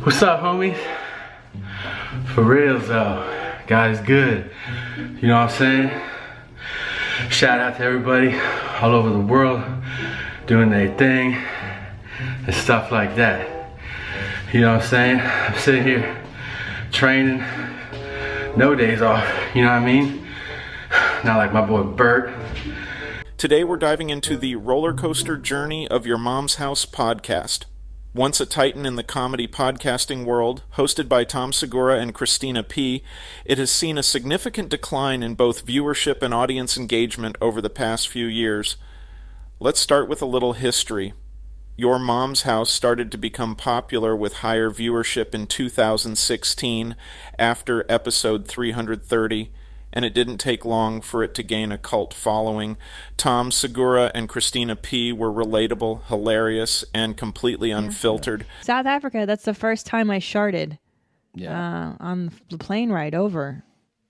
What's up, homies? For reals though, God is good. You know what I'm saying? Shout out to everybody all over the world doing their thing and stuff like that. You know what I'm saying? I'm sitting here training, no days off, you know what I mean? Not like my boy Bert. Today we're diving into the roller coaster journey of Your Mom's House podcast. Once a titan in the comedy podcasting world, hosted by Tom Segura and Christina P., it has seen a significant decline in both viewership and audience engagement over the past few years. Let's start with a little history. Your Mom's House started to become popular with higher viewership in 2016 after episode 330, and it didn't take long for it to gain a cult following. Tom Segura and Christina P. were relatable, hilarious, and completely unfiltered. South Africa, that's the first time I sharted on the plane ride over.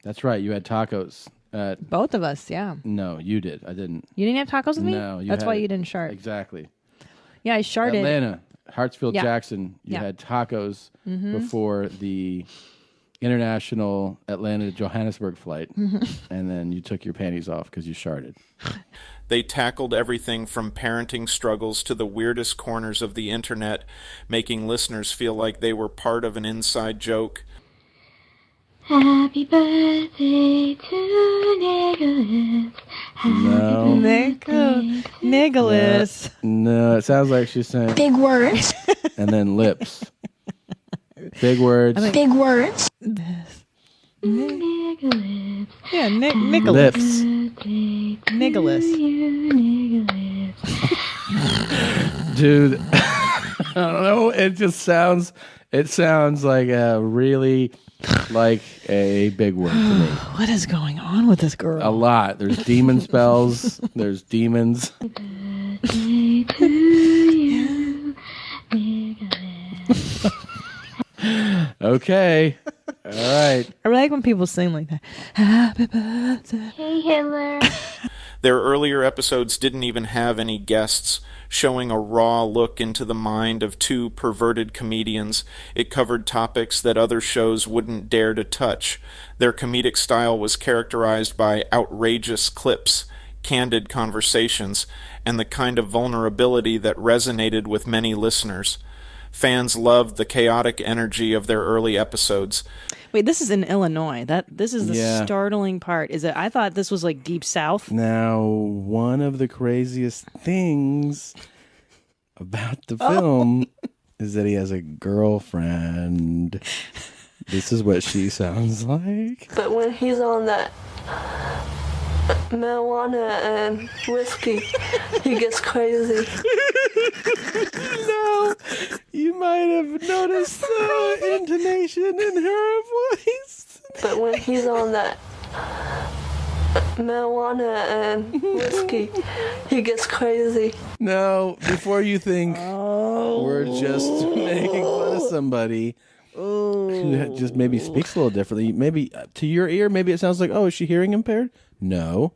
That's right, you had tacos. Both of us, yeah. No, you did. I didn't. You didn't have tacos with me? No, that's why you didn't shart. Exactly. Yeah, I sharted. Atlanta, Hartsfield, Jackson, you had tacos before the international Atlanta to Johannesburg flight, and then you took your panties off because you sharted. They tackled everything from parenting struggles to the weirdest corners of the internet, making listeners feel like they were part of an inside joke. Happy birthday to Nicholas. Nicholas. No, it sounds like she's saying Big words. and then lips. Big words. Big words. Nicholas. Yeah, Nicholas. Lips. Nicholas. Dude, I don't know. It just sounds. It sounds like a really like a big word to me. What is going on with this girl? A lot. There's demon spells. There's demons. Okay. All right. I like when people sing like that. Happy birthday. Hey, Hitler. Their earlier episodes didn't even have any guests, showing a raw look into the mind of two perverted comedians. It covered topics that other shows wouldn't dare to touch. Their comedic style was characterized by outrageous clips, candid conversations, and the kind of vulnerability that resonated with many listeners. Fans loved the chaotic energy of their early episodes. Wait, this is in Illinois. This is the startling part. Is it? I thought this was like deep south. Now, one of the craziest things about the film is that he has a girlfriend. This is what she sounds like. But when he's on that marijuana and whiskey, he gets crazy. No, you might have noticed the intonation in her voice. But when he's on that marijuana and whiskey, he gets crazy. No, before you think we're just making fun of somebody who just maybe speaks a little differently, maybe to your ear, maybe it sounds like, oh, is she hearing impaired? No.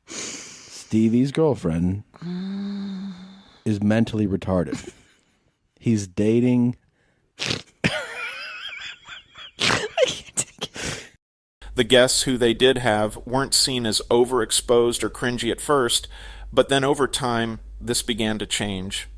Stevie's girlfriend is mentally retarded. He's dating. The guests who they did have weren't seen as overexposed or cringy at first, but then over time, this began to change.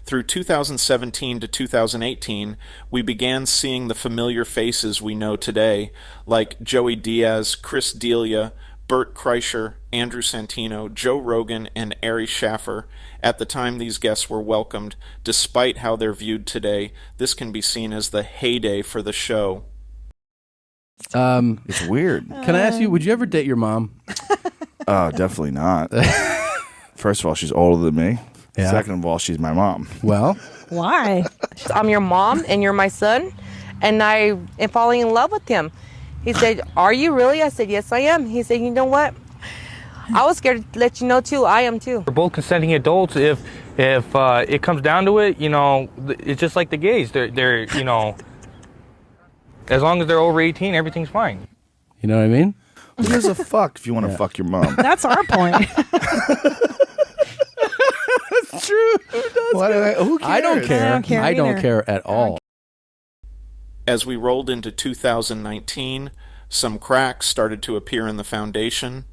Through 2017 to 2018, we began seeing the familiar faces we know today, like Joey Diaz, Chris D'Elia, Bert Kreischer, Andrew Santino, Joe Rogan, and Ari Schaffer. At the time these guests were welcomed, despite how they're viewed today, this can be seen as the heyday for the show. It's weird. Can I ask you, would you ever date your mom? Definitely not. First of all, she's older than me. Yeah. Second of all, she's my mom. Well, Why? I'm your mom and you're my son, and I am falling in love with him. He said, are you really? I said, yes, I am. He said, you know what? I was scared to let you know, too. I am, too. We're both consenting adults. If it comes down to it, it's just like the gays. They're as long as they're over 18, everything's fine. you know what I mean? Who gives a fuck if you want to fuck your mom? That's our point. It's true. Who does? Who cares? I don't care. I don't either. care at all. As we rolled into 2019, some cracks started to appear in the foundation.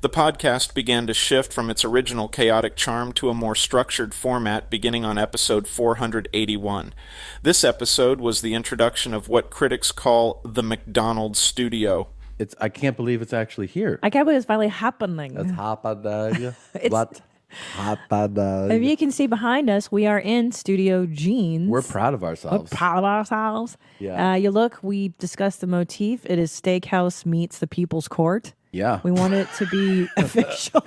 The podcast began to shift from its original chaotic charm to a more structured format beginning on episode 481. This episode was the introduction of what critics call the McDonald's studio. I can't believe it's actually here. I can't believe it's finally happening. It's happening. It's- What happening? If you can see behind us, we are in Studio Jeans. We're proud of We're ourselves. proud of ourselves. Yeah. You look, we discussed the motif. It is Steakhouse meets the People's Court. Yeah. We want it to be official.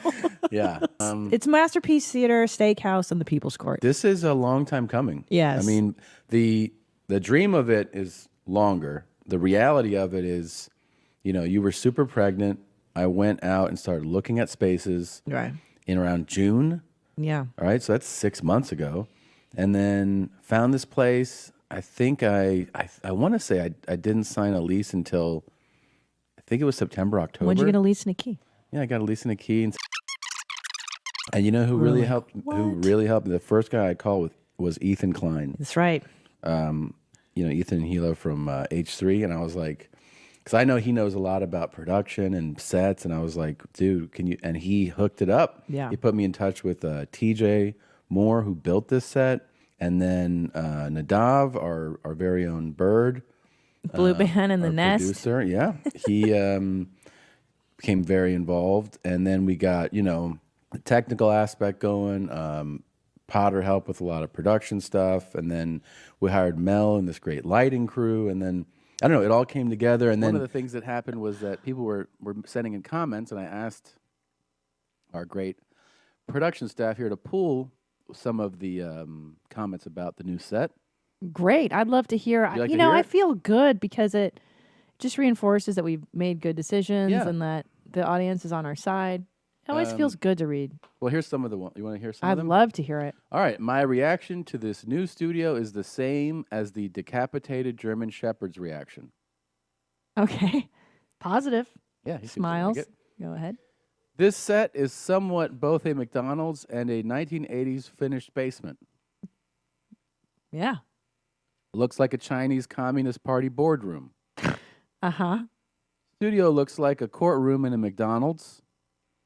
Yeah. It's Masterpiece Theater, Steakhouse, and the People's Court. This is a long time coming. Yes. I mean, the dream of it is longer. The reality of it is, you were super pregnant. I went out and started looking at spaces Right. in around June. Yeah. All right, so that's 6 months ago. And then found this place. I think I want to say I didn't sign a lease until, I think it was September, October. When'd you get a lease and a key? Yeah, I got a lease and a key. And you know who really helped? Who really helped? The first guy I called was Ethan Klein. That's right. Ethan Hilo from H3. And I was like, because I know he knows a lot about production and sets. And I was like, dude, can you? And he hooked it up. Yeah. He put me in touch with TJ Moore, who built this set. And then Nadav, our very own Bird. Blue Band in the our Nest. Producer, yeah. He became very involved. And then we got, the technical aspect going. Potter helped with a lot of production stuff. And then we hired Mel and this great lighting crew. And then, I don't know, it all came together. And then one of the things that happened was that people were sending in comments. And I asked our great production staff here to pull some of the comments about the new set. Great. I'd love to hear. Would you like to hear I it? feel good because it just reinforces that we've made good decisions Yeah. and that the audience is on our side. It always feels good to read. Well, here's some of the one. You want to hear some of I'd them? love to hear it. All right. My reaction to this new studio is the same as the decapitated German Shepherd's reaction. Okay. Positive. Yeah. he seems to Smiles. like it. Go ahead. This set is somewhat both a McDonald's and a 1980s finished basement. Yeah. Looks like a Chinese Communist Party boardroom. Uh-huh. Studio looks like a courtroom in a McDonald's.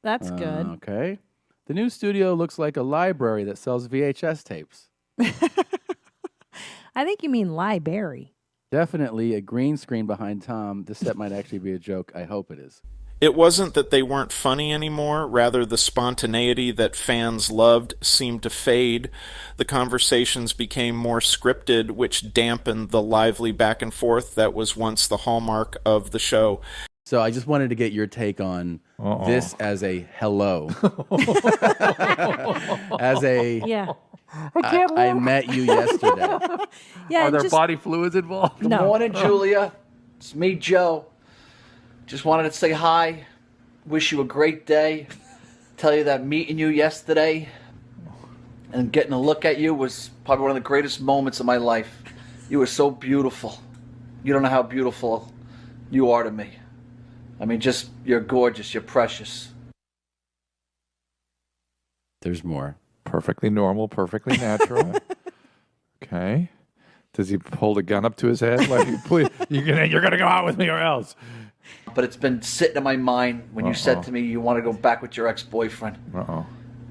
That's good. Okay. The new studio looks like a library that sells VHS tapes. I think you mean library. Definitely a green screen behind Tom. This set might actually be a joke. I hope it is. It wasn't that they weren't funny anymore, rather the spontaneity that fans loved seemed to fade. The conversations became more scripted, which dampened the lively back and forth that was once the hallmark of the show. So I just wanted to get your take on this as a hello. As a Yeah. I met you yesterday. Yeah. Are there just, body fluids involved? No. Morning, Julia. It's me, Joe. Just wanted to say hi. Wish you a great day. Tell you that meeting you yesterday and getting a look at you was probably one of the greatest moments of my life. You were so beautiful. You don't know how beautiful you are to me. I mean, just, you're gorgeous. You're precious. There's more. Perfectly normal, perfectly natural. Okay. Does he hold a gun up to his head? Like, please, you're gonna go out with me or else. But it's been sitting in my mind when you said to me you want to go back with your ex-boyfriend.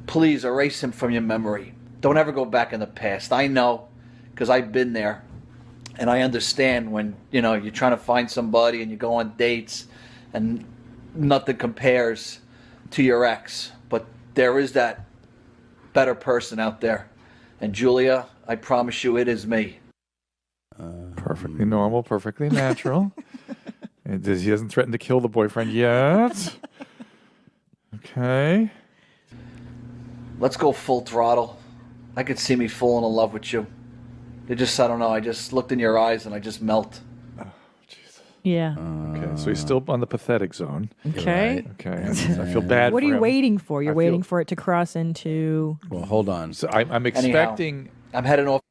Please erase him from your memory. Don't ever go back in the past. I know, because I've been there. And I understand when, you're trying to find somebody and you go on dates and nothing compares to your ex. But there is that better person out there. And Julia, I promise you it is me. Perfectly normal, perfectly natural. And he hasn't threatened to kill the boyfriend yet. Okay. Let's go full throttle. I could see me falling in love with you. I don't know. I just looked in your eyes and I just melt. Yeah. Okay, so he's still on the pathetic zone. Okay. Okay, I feel bad What for are you him. waiting for? You're waiting for it to cross into... Well, hold on. So I'm expecting... Anyhow, I'm heading off.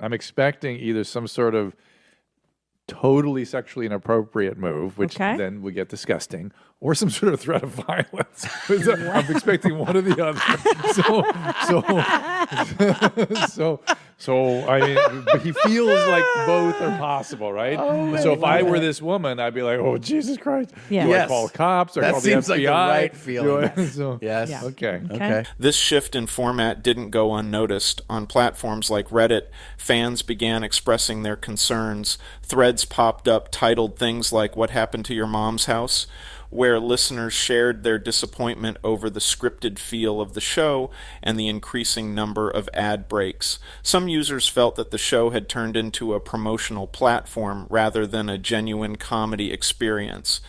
I'm expecting either some sort of totally sexually inappropriate move, which then we get disgusting, or some sort of threat of violence. I'm expecting one or the other. So So I mean, he feels like both are possible, right? So if I were this woman, I'd be like, "Oh, Jesus Christ! Yeah. Do I Yes. call cops or That call the seems FBI?" like the right feeling. Yes. Yeah. Okay. This shift in format didn't go unnoticed. On platforms like Reddit, fans began expressing their concerns. Threads popped up titled things like "What Happened to Your Mom's House?" where listeners shared their disappointment over the scripted feel of the show and the increasing number of ad breaks. Some users felt that the show had turned into a promotional platform rather than a genuine comedy experience.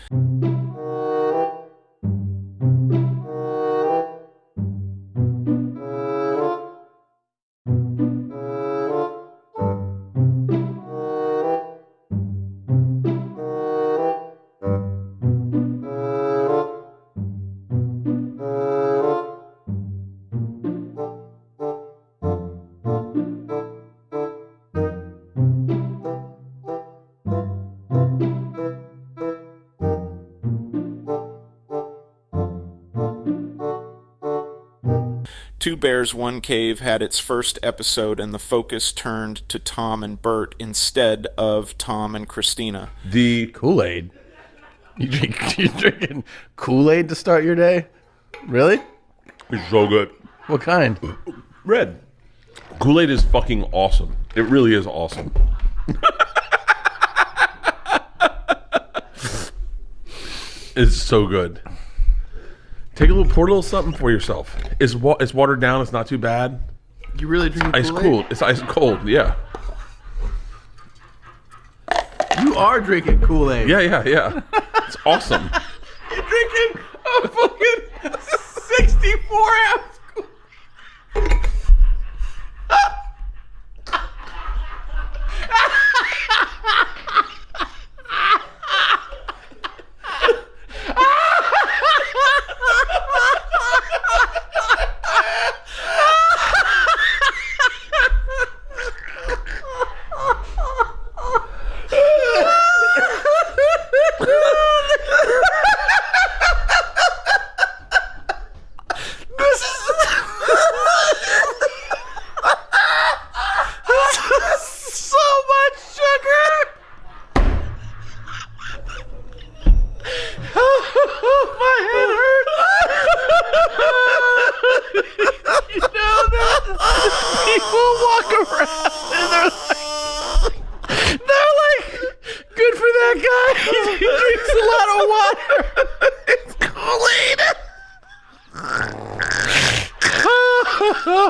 Two Bears, One Cave had its first episode, and the focus turned to Tom and Bert instead of Tom and Christina. The Kool-Aid. You drinking Kool-Aid to start your day? Really? It's so good. What kind? Red. Kool-Aid is fucking awesome. It really is awesome. It's so good. Take a little, pour a little something for yourself. It's watered down. It's not too bad. You really drinking Ice Kool-Aid? cold. It's ice cold. Yeah. You are drinking Kool-Aid. Yeah. It's awesome. You're drinking a fucking 64 ounce.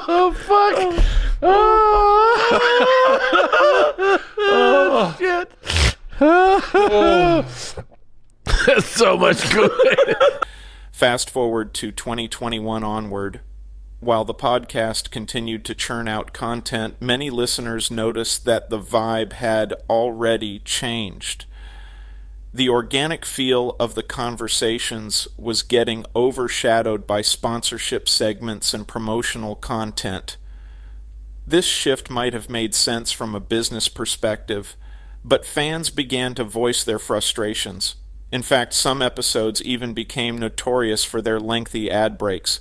Oh, fuck. Oh, shit. That's so much good. Fast forward to 2021 onward. While the podcast continued to churn out content, many listeners noticed that the vibe had already changed. The organic feel of the conversations was getting overshadowed by sponsorship segments and promotional content. This shift might have made sense from a business perspective, but fans began to voice their frustrations. In fact, some episodes even became notorious for their lengthy ad breaks.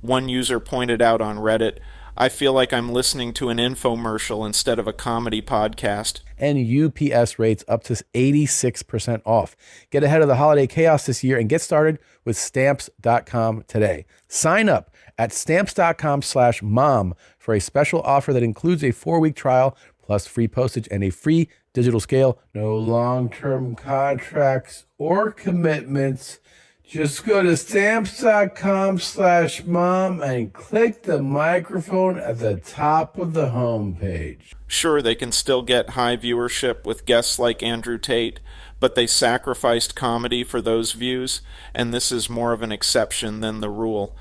One user pointed out on Reddit, "I feel like I'm listening to an infomercial instead of a comedy podcast." And UPS rates up to 86% off. Get ahead of the holiday chaos this year and get started with Stamps.com today. Sign up at Stamps.com/mom for a special offer that includes a 4-week trial plus free postage and a free digital scale. No long-term contracts or commitments. Just go to Stamps.com/mom and click the microphone at the top of the homepage. Sure, they can still get high viewership with guests like Andrew Tate, but they sacrificed comedy for those views, and this is more of an exception than the rule.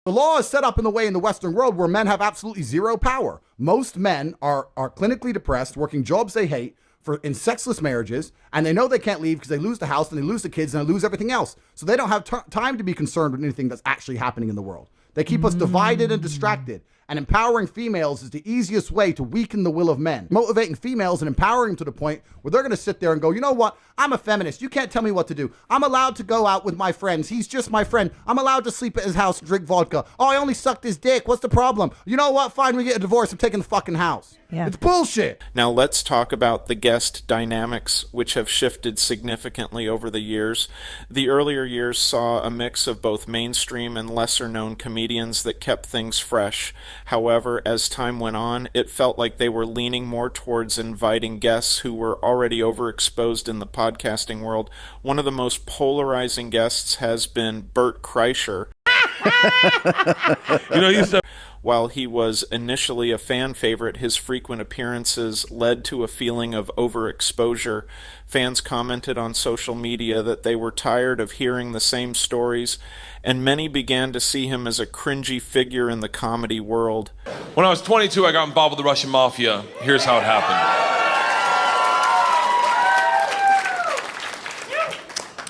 The law is set up in the way in the Western world where men have absolutely zero power. Most men are clinically depressed, working jobs they hate, in sexless marriages, and they know they can't leave because they lose the house and they lose the kids and they lose everything else. So they don't have time to be concerned with anything that's actually happening in the world. They keep us divided and distracted. And empowering females is the easiest way to weaken the will of men. Motivating females and empowering them to the point where they're going to sit there and go, you know what? I'm a feminist. You can't tell me what to do. I'm allowed to go out with my friends. He's just my friend. I'm allowed to sleep at his house and drink vodka. Oh, I only sucked his dick. What's the problem? You know what? Fine, we get a divorce. I'm taking the fucking house. Yeah. It's bullshit. Now let's talk about the guest dynamics, which have shifted significantly over the years. The earlier years saw a mix of both mainstream and lesser-known comedians that kept things fresh. However, as time went on, it felt like they were leaning more towards inviting guests who were already overexposed in the podcasting world. One of the most polarizing guests has been Bert Kreischer. While he was initially a fan favorite, his frequent appearances led to a feeling of overexposure. Fans commented on social media that they were tired of hearing the same stories, and many began to see him as a cringy figure in the comedy world. When I was 22, I got involved with the Russian mafia. Here's how it happened.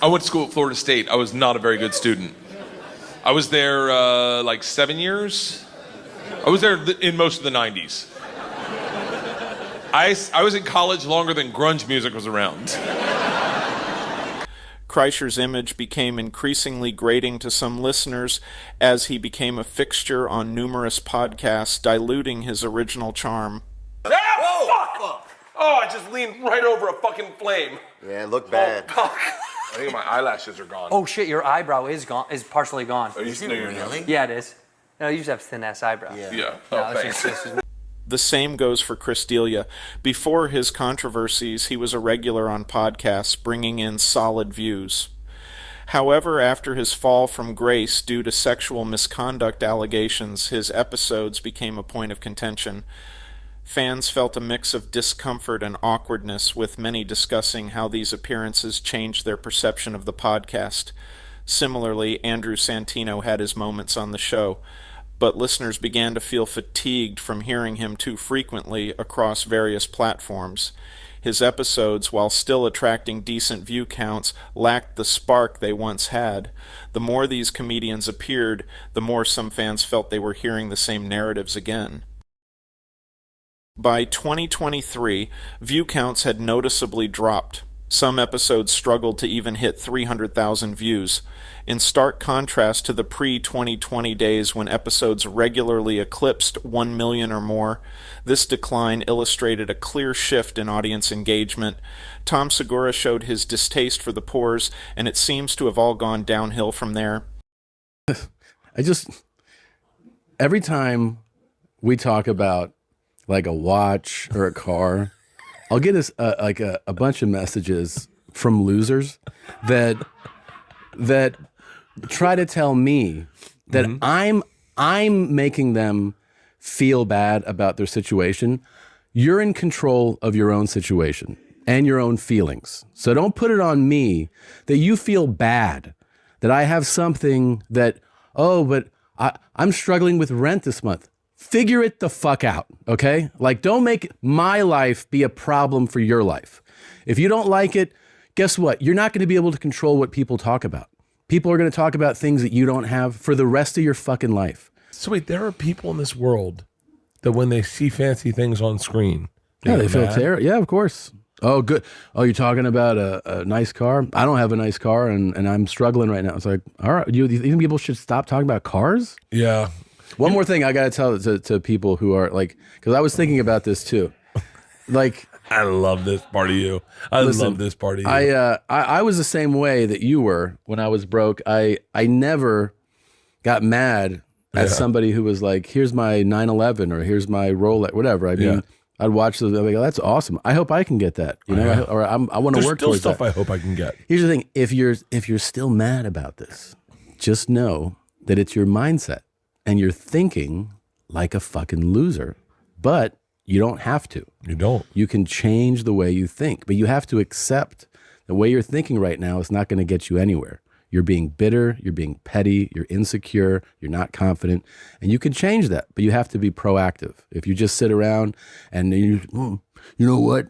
I went to school at Florida State. I was not a very good student. I was there like 7 years. I was there in most of the 90s. I was in college longer than grunge music was around. Kreischer's image became increasingly grating to some listeners as he became a fixture on numerous podcasts, diluting his original charm. Ah, fuck! Oh, I just leaned right over a fucking flame. Yeah, it looked bad. Oh, fuck. I think my eyelashes are gone. Oh shit, your eyebrow is gone. Is partially gone. Are you really? Yeah, it is. No, you just have thin ass eyebrows. Yeah. No, Oh, it's thanks. just- The same goes for Chris D'Elia. Before his controversies, he was a regular on podcasts, bringing in solid views. However, after his fall from grace due to sexual misconduct allegations, his episodes became a point of contention. Fans felt a mix of discomfort and awkwardness, with many discussing how these appearances changed their perception of the podcast. Similarly, Andrew Santino had his moments on the show, but listeners began to feel fatigued from hearing him too frequently across various platforms. His episodes, while still attracting decent view counts, lacked the spark they once had. The more these comedians appeared, the more some fans felt they were hearing the same narratives again. By 2023, view counts had noticeably dropped. Some episodes struggled to even hit 300,000 views. In stark contrast to the pre-2020 days when episodes regularly eclipsed 1 million or more, this decline illustrated a clear shift in audience engagement. Tom Segura showed his distaste for the pores, and it seems to have all gone downhill from there. Every time we talk about like a watch or a car, I'll get a bunch of messages from losers that try to tell me that I'm making them feel bad about their situation. You're in control of your own situation and your own feelings. So don't put it on me that you feel bad that I have something that, but I'm struggling with rent this month. Figure it the fuck out, okay? Like, don't make my life be a problem for your life. If you don't like it, guess what? You're not going to be able to control what people talk about. People are going to talk about things that you don't have for the rest of your fucking life. So wait, there are people in this world that when they see fancy things on screen, they feel terrible. Yeah, of course. Oh, good. Oh, you're talking about a nice car? I don't have a nice car, and I'm struggling right now. It's like, all right, you think people should stop talking about cars? Yeah. One more thing I got to tell to people who are like, because I was thinking about this too. Like, I love this part of you. I love this part of you. I was the same way that you were when I was broke. I never got mad at somebody who was like, here's my 911 or here's my Rolex, whatever. I mean, I'd watch those. I'd be like, that's awesome. I hope I can get that. You know, or I want to work towards that. There's still stuff I hope I can get. Here's the thing: if you're still mad about this, just know that it's your mindset. And you're thinking like a fucking loser, but you don't have to. You don't. You can change the way you think, but you have to accept the way you're thinking right now is not going to get you anywhere. You're being bitter, you're being petty, you're insecure, you're not confident, and you can change that, but you have to be proactive. If you just sit around and you know what?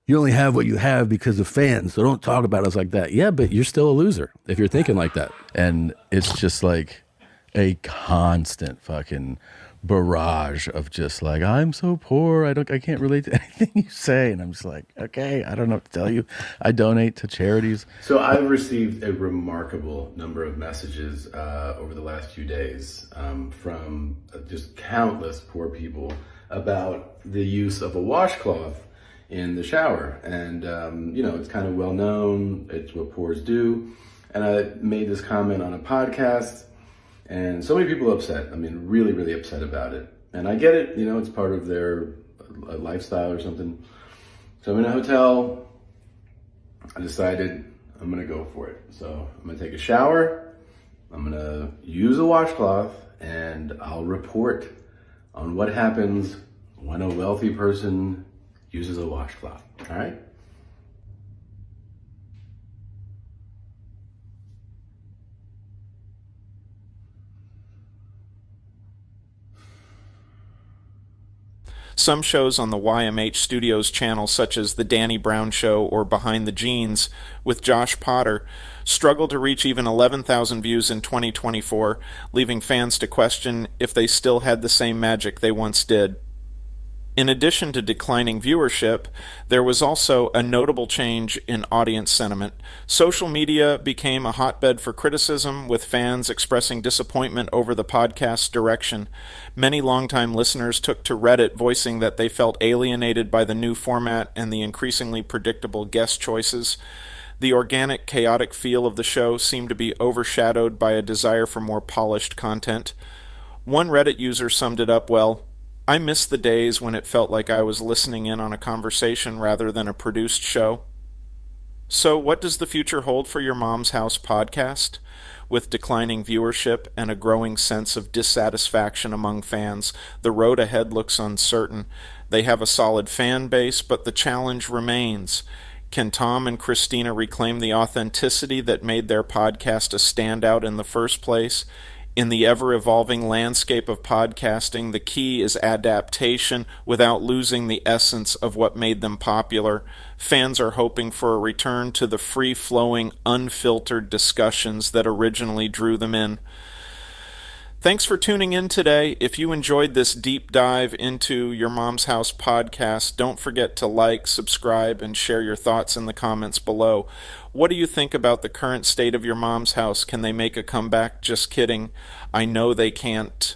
You only have what you have because of fans, so don't talk about us like that. Yeah, but you're still a loser if you're thinking like that. And it's just like a constant fucking barrage of just like, I'm so poor, I can't relate to anything you say. And I'm just like, okay, I don't know what to tell you. I donate to charities. So I've received a remarkable number of messages over the last few days from just countless poor people about the use of a washcloth in the shower. And, it's kind of well known. It's what poors do. And I made this comment on a podcast, and so many people are upset. I mean, really, really upset about it. And I get it, it's part of their lifestyle or something. So I'm in a hotel. I decided I'm going to go for it. So I'm going to take a shower. I'm going to use a washcloth, and I'll report on what happens when a wealthy person uses a washcloth. All right? Some shows on the YMH Studios channel, such as The Danny Brown Show or Behind the Jeans with Josh Potter, struggle to reach even 11,000 views in 2024, leaving fans to question if they still had the same magic they once did. In addition to declining viewership, there was also a notable change in audience sentiment. Social media became a hotbed for criticism, with fans expressing disappointment over the podcast's direction. Many longtime listeners took to Reddit, voicing that they felt alienated by the new format and the increasingly predictable guest choices. The organic, chaotic feel of the show seemed to be overshadowed by a desire for more polished content. One Reddit user summed it up well: I miss the days when it felt like I was listening in on a conversation rather than a produced show. So what does the future hold for Your Mom's House podcast? With declining viewership and a growing sense of dissatisfaction among fans, the road ahead looks uncertain. They have a solid fan base, but the challenge remains. Can Tom and Christina reclaim the authenticity that made their podcast a standout in the first place? In the ever-evolving landscape of podcasting, the key is adaptation without losing the essence of what made them popular. Fans are hoping for a return to the free-flowing, unfiltered discussions that originally drew them in. Thanks for tuning in today. If you enjoyed this deep dive into Your Mom's House podcast, don't forget to like, subscribe, and share your thoughts in the comments below. What do you think about the current state of Your Mom's House? Can they make a comeback? Just kidding. I know they can't.